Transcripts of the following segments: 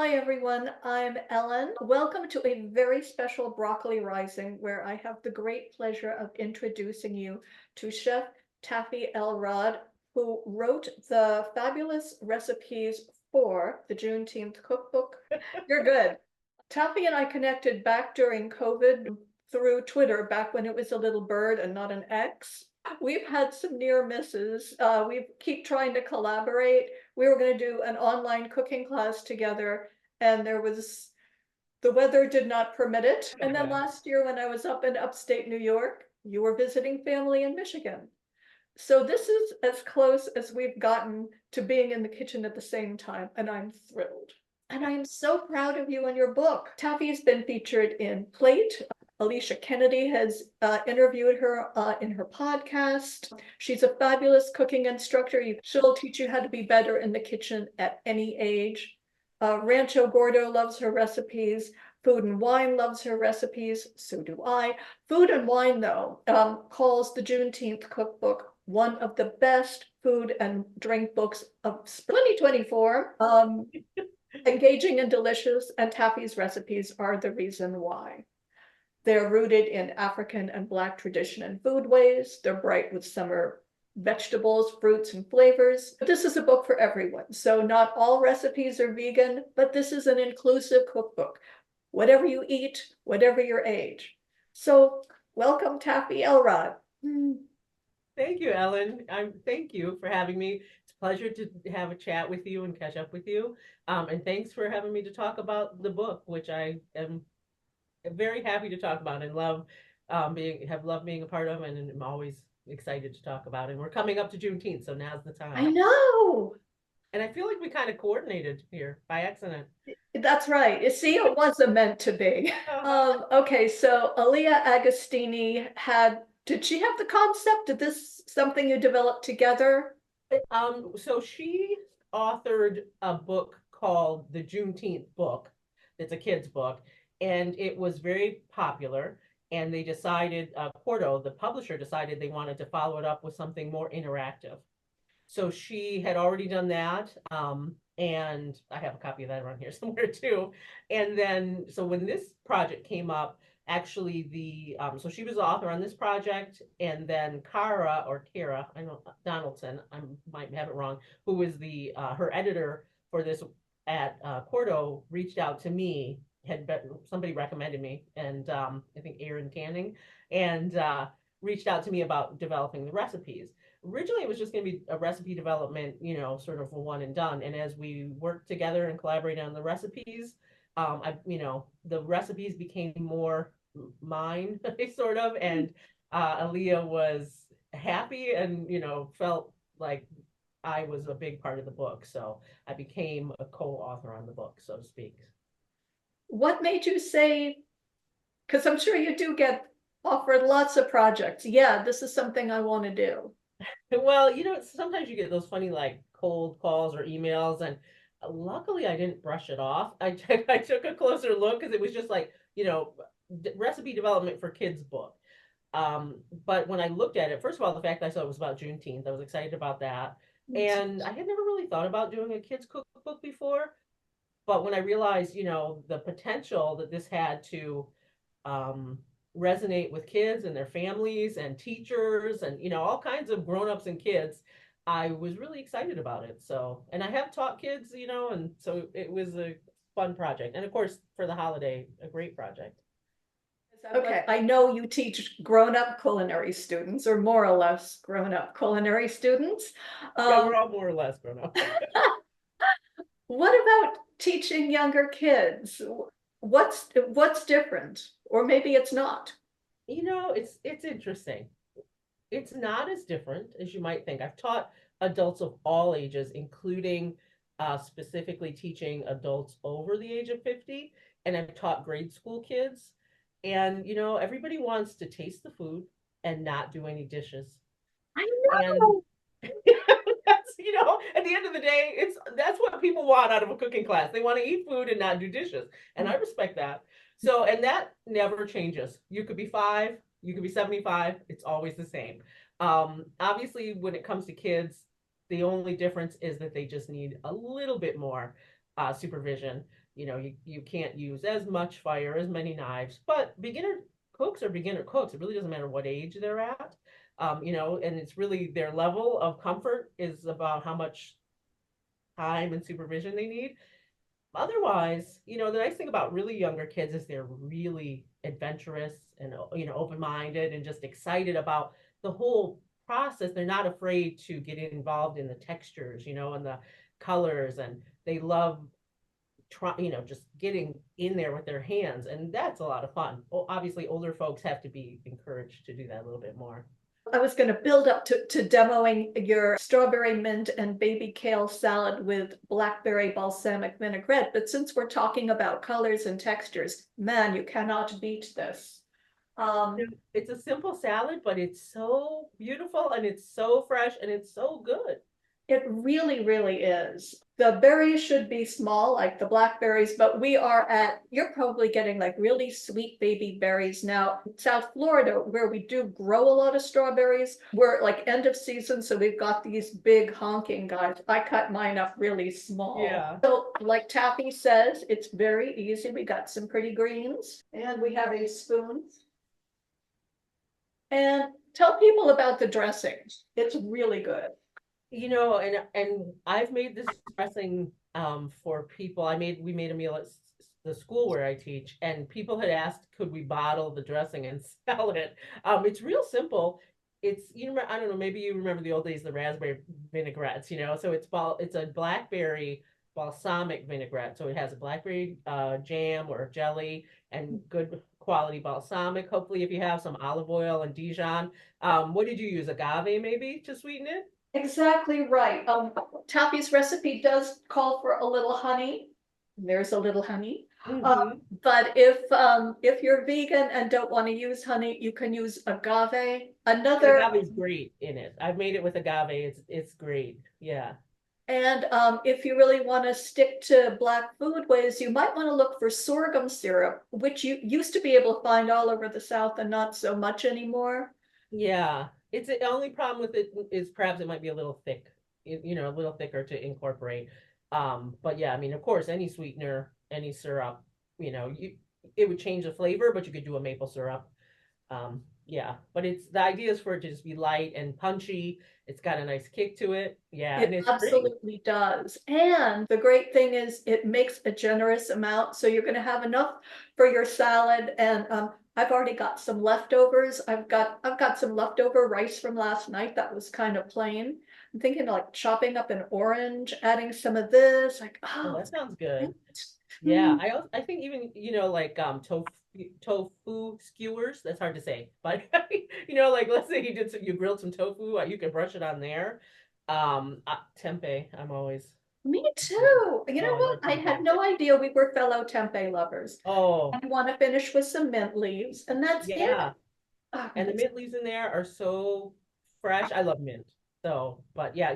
Hi everyone, I'm Ellen. Welcome to a very special Broccoli Rising where I have the great pleasure of introducing you to Chef Taffy Elrod, who wrote the fabulous recipes for the Juneteenth Cookbook. You're good. Taffy and I connected back during COVID through Twitter, back when it was a little bird and not an X. We've had some near misses. We keep trying to collaborate. We were going to do an online cooking class together, and the weather did not permit it. And then last year, when I was up in upstate New York, you were visiting family in Michigan. So this is as close as we've gotten to being in the kitchen at the same time, and I'm thrilled. And I am so proud of you and your book. Taffy's been featured in Plate. Alicia Kennedy has interviewed her in her podcast. She's a fabulous cooking instructor. She'll teach you how to be better in the kitchen at any age. Rancho Gordo loves her recipes. Food and Wine loves her recipes. So do I. Food and Wine, though, calls the Juneteenth Cookbook one of the best food and drink books of 2024. Engaging and delicious, and Taffy's recipes are the reason why. They're rooted in African and Black tradition and foodways. They're bright with summer vegetables, fruits, and flavors. This is a book for everyone. So not all recipes are vegan, but this is an inclusive cookbook. Whatever you eat, whatever your age. So welcome, Taffy Elrod. Thank you, Ellen. Thank you for having me. It's a pleasure to have a chat with you and catch up with you. And thanks for having me to talk about the book, which I am very happy to talk about and love have loved being a part of, and I'm always excited to talk about. And we're coming up to Juneteenth, so now's the I time. know. And I feel like we kind of coordinated here by accident. That's right. You see, it wasn't meant to be. Okay, so Aaliyah Agostini did she have the concept? Did this something you developed together? So she authored a book called The Juneteenth Book. It's a kid's book, and it was very popular. And they decided, Porto, the publisher, decided they wanted to follow it up with something more interactive. So she had already done that, and I have a copy of that around here somewhere too. And then, so when this project came up, actually so she was the author on this project, and then Kara, I know Donaldson, I might have it wrong, who was the her editor for this at Porto, reached out to me. Somebody recommended me, and I think Aaron Canning, and reached out to me about developing the recipes. Originally, it was just going to be a recipe development, sort of a one and done. And as we worked together and collaborated on the recipes, the recipes became more mine, sort of. And Aaliyah was happy and, felt like I was a big part of the book. So I became a co-author on the book, so to speak. What made you say, because I'm sure you do get offered lots of projects. Yeah, this is something I want to do. Well, sometimes you get those funny like cold calls or emails, and luckily I didn't brush it off. I took a closer look because it was just like, recipe development for kids book. But when I looked at it, first of all, the fact that I saw it was about Juneteenth, I was excited about that. And I had never really thought about doing a kids cookbook before. But when I realized, the potential that this had to um, resonate with kids and their families and teachers and all kinds of grown-ups and kids, I was really excited about it. So, and I have taught kids, and so it was a fun project, and of course for the holiday, a great project. Okay, I know you teach grown-up culinary students, or more or less grown-up culinary students. Yeah, we're all more or less grown up. What about teaching younger kids? What's different? Or maybe it's not. It's interesting. It's not as different as you might think. I've taught adults of all ages, including specifically teaching adults over the age of 50, and I've taught grade school kids. And everybody wants to taste the food and not do any dishes. I And know. that's, at the end of the day, that's what people want out of a cooking class. They want to eat food and not do dishes. And I respect that. So, and that never changes. You could be 5, you could be 75, it's always the same. Obviously, when it comes to kids, the only difference is that they just need a little bit more supervision. you can't use as much fire, as many knives, but beginner cooks are beginner cooks. It really doesn't matter what age they're at. And it's really their level of comfort is about how much time and supervision they need. Otherwise, the nice thing about really younger kids is they're really adventurous and open-minded and just excited about the whole process. They're not afraid to get involved in the textures, and the colors, and they love just getting in there with their hands, and that's a lot of fun. Well, obviously, older folks have to be encouraged to do that a little bit more. I was going to build up to demoing your strawberry mint and baby kale salad with blackberry balsamic vinaigrette. But since we're talking about colors and textures, man, you cannot beat this. It's a simple salad, but it's so beautiful and it's so fresh and it's so good. It really, really is. The berries should be small, like the blackberries, but you're probably getting like really sweet baby berries now. South Florida, where we do grow a lot of strawberries, we're like end of season, so we've got these big honking guys. I cut mine up really small. Yeah. So like Taffy says, it's very easy. We got some pretty greens and we have a spoon. And tell people about the dressings. It's really good. And I've made this dressing for people. We made a meal at the school where I teach, and people had asked, could we bottle the dressing and sell it? It's real simple. I don't know, maybe you remember the old days, the raspberry vinaigrettes, so it's a blackberry balsamic vinaigrette. So it has a blackberry jam or jelly and good quality balsamic. Hopefully, if you have some olive oil and Dijon. What did you use? Agave maybe to sweeten it? Exactly right. Taffy's recipe does call for a little honey. There's a little honey. But if you're vegan and don't want to use honey, you can use agave. Agave is great in it. I've made it with agave. It's great. Yeah. And if you really want to stick to black foodways, you might want to look for sorghum syrup, which you used to be able to find all over the South and not so much anymore. Yeah. It's the only problem with it is perhaps it might be a little thick, a little thicker to incorporate. But yeah, I mean, of course, any sweetener, any syrup, it would change the flavor, but you could do a maple syrup. Yeah, but the idea is for it to just be light and punchy. It's got a nice kick to it. Yeah, and It it's absolutely does. And the great thing is it makes a generous amount. So you're going to have enough for your salad. And I've already got some leftovers. I've got some leftover rice from last night that was kind of plain. I'm thinking like chopping up an orange, adding some of this, like, Oh, oh, that sounds good. Yeah, I think even like tofu skewers. That's hard to say, but like let's say you grilled some tofu, you could brush it on there. Tempeh. I'm always. Me too. You know Oh, I what? love I had tempeh. no idea we were fellow tempeh lovers. Oh, I want to finish with some mint leaves, and that's it. yeah. Oh, And the mint leaves in there are so fresh. I love mint. So, but yeah,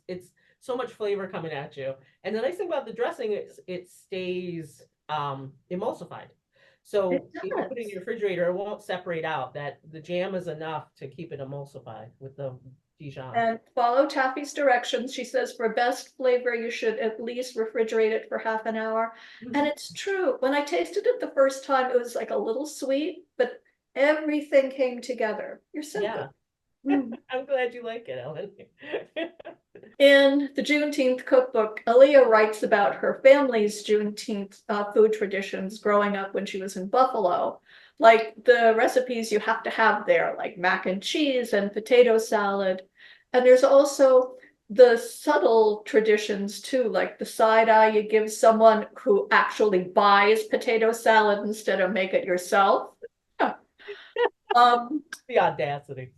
it's so much flavor coming at you. And the nice thing about the dressing is it stays emulsified. it So if you put it in does. your refrigerator, it won't separate out. That the jam is enough to keep it emulsified with the Dijon. And follow Taffy's directions. She says for best flavor, you should at least refrigerate it for half an hour. And it's true. When I tasted it the first time, it was like a little sweet, but everything came together. You're so good. Yeah. I'm glad you like it, Ellen. In the Juneteenth Cookbook, Aaliyah writes about her family's Juneteenth food traditions growing up when she was in Buffalo. Like the recipes you have to have there, like mac and cheese and potato salad. And there's also the subtle traditions too, like the side eye you give someone who actually buys potato salad instead of make it yourself. Um, The audacity.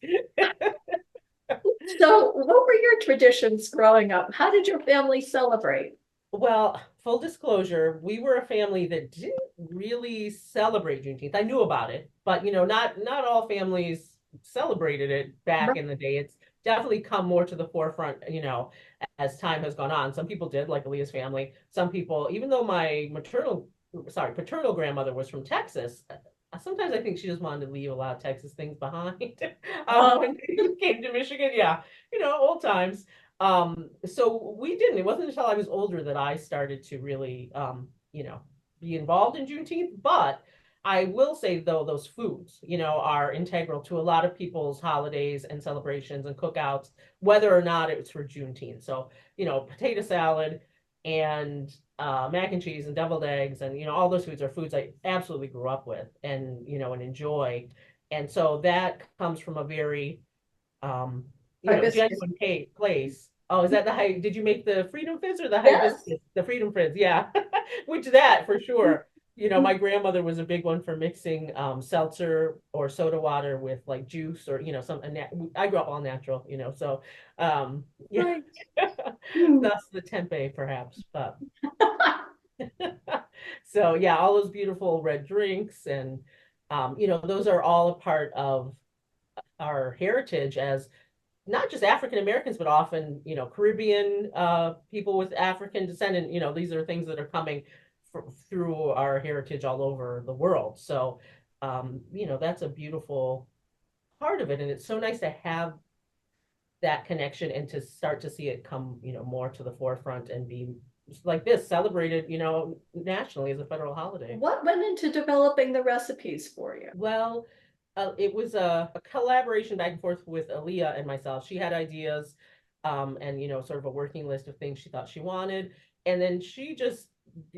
so what were your traditions growing up? How did your family celebrate? Well, full disclosure, we were a family that didn't really celebrate Juneteenth. I knew about it, but not all families celebrated it back in the day. It's definitely come more to the forefront, as time has gone on. Some people did, like Aaliyah's family. Some people, even though my paternal grandmother was from Texas, sometimes I think she just wanted to leave a lot of Texas things behind when she came to Michigan. Yeah, old times. So we didn't. It wasn't until I was older that I started to really, be involved in Juneteenth, but I will say though, those foods, are integral to a lot of people's holidays and celebrations and cookouts, whether or not it's for Juneteenth. So, potato salad and mac and cheese and deviled eggs and all those foods are foods I absolutely grew up with and enjoy. And so that comes from a very Hibiscus. genuine place. Oh, is that the high? Did you make the freedom fizz or the Yes. hibiscus? The freedom fizz, yeah. Which that for sure. My grandmother was a big one for mixing seltzer or soda water with like juice or some. I grew up all natural, so yeah, Right. Hmm. that's the tempeh perhaps, but so yeah, all those beautiful red drinks and those are all a part of our heritage as not just African Americans, but often, Caribbean people with African descent. And, these are things that are coming through our heritage all over the world. So, that's a beautiful part of it. And it's so nice to have that connection and to start to see it come, more to the forefront and be like this celebrated, nationally as a federal holiday. What went into developing the recipes for you? Well, it was a collaboration back and forth with Aaliyah and myself. She had ideas, and sort of a working list of things she thought she wanted, and then she just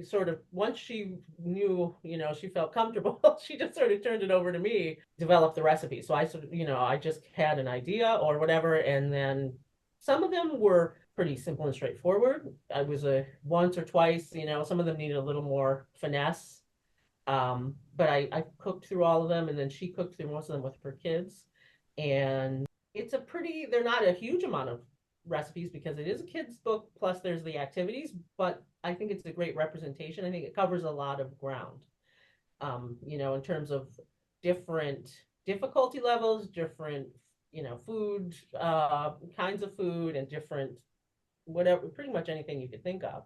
sort of once she knew, she felt comfortable, she just sort of turned it over to me, develop the recipe. So I sort of, I just had an idea or whatever, and then some of them were pretty simple and straightforward. I was a once or twice, some of them needed a little more finesse, but I cooked through all of them, and then she cooked through most of them with her kids. And they're not a huge amount of recipes because it is a kid's book, plus there's the activities, but I think it's a great representation. I think it covers a lot of ground, in terms of different difficulty levels, different, food, kinds of food, and different, whatever, pretty much anything you could think of,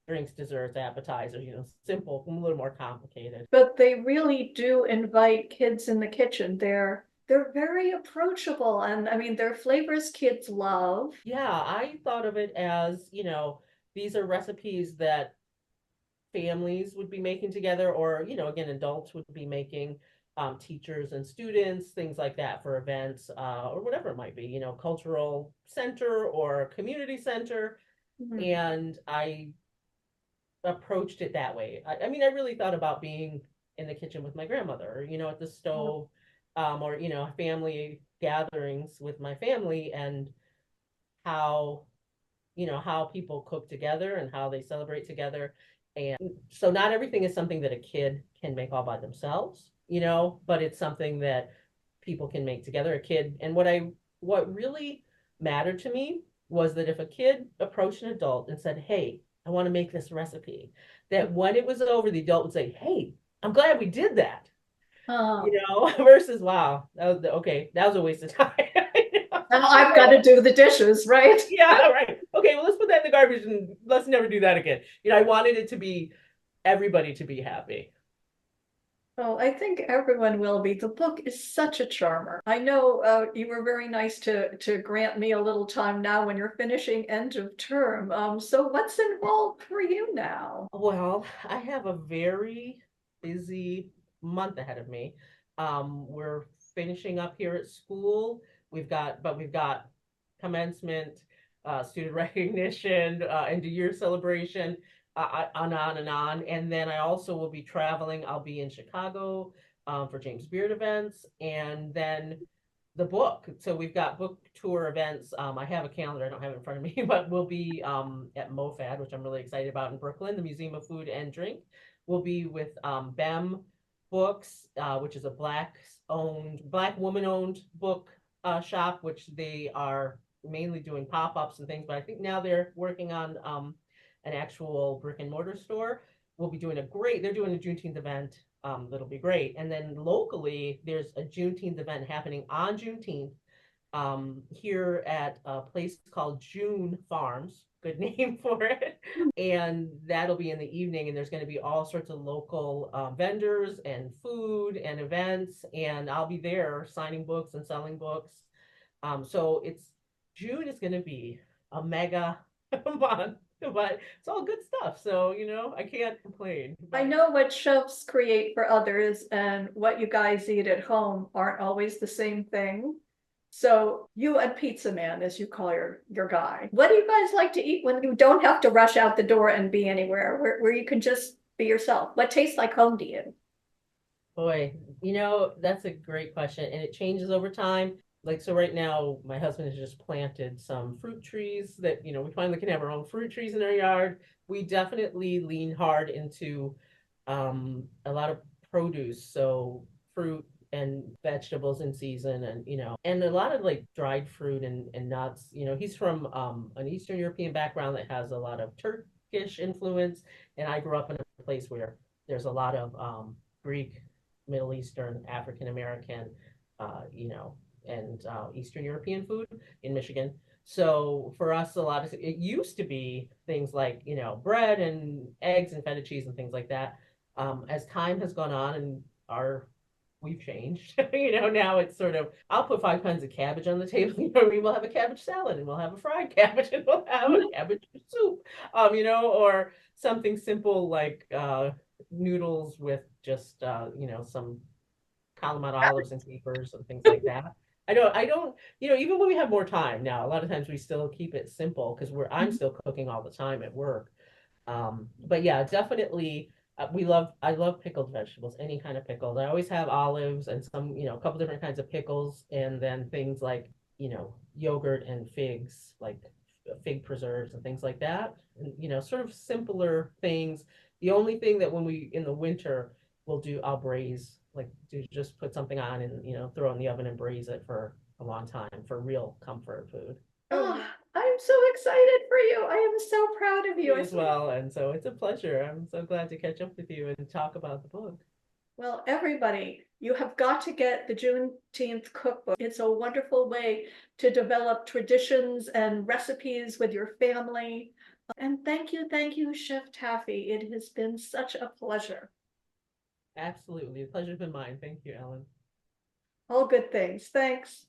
drinks, desserts, appetizers, simple, a little more complicated. But they really do invite kids in the kitchen. They're very approachable, and I mean they're flavors kids love. Yeah, I thought of it as, these are recipes that families would be making together, or, again, adults would be making, teachers and students, things like that for events, or whatever it might be, cultural center or community center. Mhm. And I approached it that way. I mean, I really thought about being in the kitchen with my grandmother, at the stove, or, family gatherings with my family, and how, how people cook together and how they celebrate together. And so not everything is something that a kid can make all by themselves, but it's something that people can make together, a kid. And what really mattered to me was that if a kid approached an adult and said, "Hey, I want to make this recipe," that when it was over, the adult would say, "Hey, I'm glad we did that," Oh, versus, "Wow, okay, that was a waste of time." now I've got Okay, to do the dishes, right? yeah, right. Okay, well, let's put that in the garbage and let's never do that again. I wanted it to be everybody to be happy. Oh, I think everyone will be. The book is such a charmer. I know you were very nice to grant me a little time now when you're finishing end of term. So what's involved for you now? Well, I have a very busy month ahead of me. We're finishing up here at school. We've got commencement, student recognition, end of year celebration, on and on. And then I also will be traveling. I'll be in Chicago, for James Beard events, and then the book. So we've got book tour events. I have a calendar, I don't have it in front of me, but we'll be at MoFad, which I'm really excited about, in Brooklyn, the Museum of Food and Drink. We'll be with BEM Books, which is a Black woman-owned book shop, which they are mainly doing pop-ups and things, but I think now they're working on an actual brick and mortar store. They're doing a Juneteenth event, that'll be great. And then locally, there's a Juneteenth event happening on Juneteenth, here at a place called June Farms. Good name for it. And that'll be in the evening, and there's going to be all sorts of local vendors and food and events, and I'll be there signing books and selling books. So June is going to be a mega month. but it's all good stuff. So, I can't complain. I But know what chefs create for others and what you guys eat at home aren't always the same thing. So you and Pizza Man, as you call your guy, what do you guys like to eat when you don't have to rush out the door and be anywhere, where you can just be yourself? What tastes like home to you? boy, that's a great question. And it changes over time. Like, so right now, my husband has just planted some fruit trees that, we finally can have our own fruit trees in our yard. We definitely lean hard into a lot of produce. So fruit and vegetables in season and, and a lot of like dried fruit and nuts. He's from an Eastern European background that has a lot of Turkish influence. And I grew up in a place where there's a lot of Greek, Middle Eastern, African American, and Eastern European food in Michigan. So for us, a lot of it used to be things like, bread and eggs and feta cheese and things like that. As time has gone on and we've changed, now it's sort of, I'll put 5 kinds of cabbage on the table. We'll have a cabbage salad and we'll have a fried cabbage and we'll have a cabbage soup, or something simple like noodles with just some Kalamata olives and capers and things like that. I don't, even when we have more time now, a lot of times we still keep it simple because I'm still cooking all the time at work. But yeah, definitely, I love pickled vegetables, any kind of pickles. I always have olives and some, a couple different kinds of pickles, and then things like, yogurt and figs, like fig preserves and things like that. And, sort of simpler things. The only thing that when we, in the winter, I'll braise, like to just put something on and, throw it in the oven and braise it for a long time for real comfort food. Oh, I'm so excited for you. I am so proud of you. Me as well. And so it's a pleasure. I'm so glad to catch up with you and talk about the book. Well, everybody, you have got to get the Juneteenth Cookbook. It's a wonderful way to develop traditions and recipes with your family. And thank you, Chef Taffy. It has been such a pleasure. Absolutely. The pleasure's been mine. Thank you, Ellen. All good things. Thanks.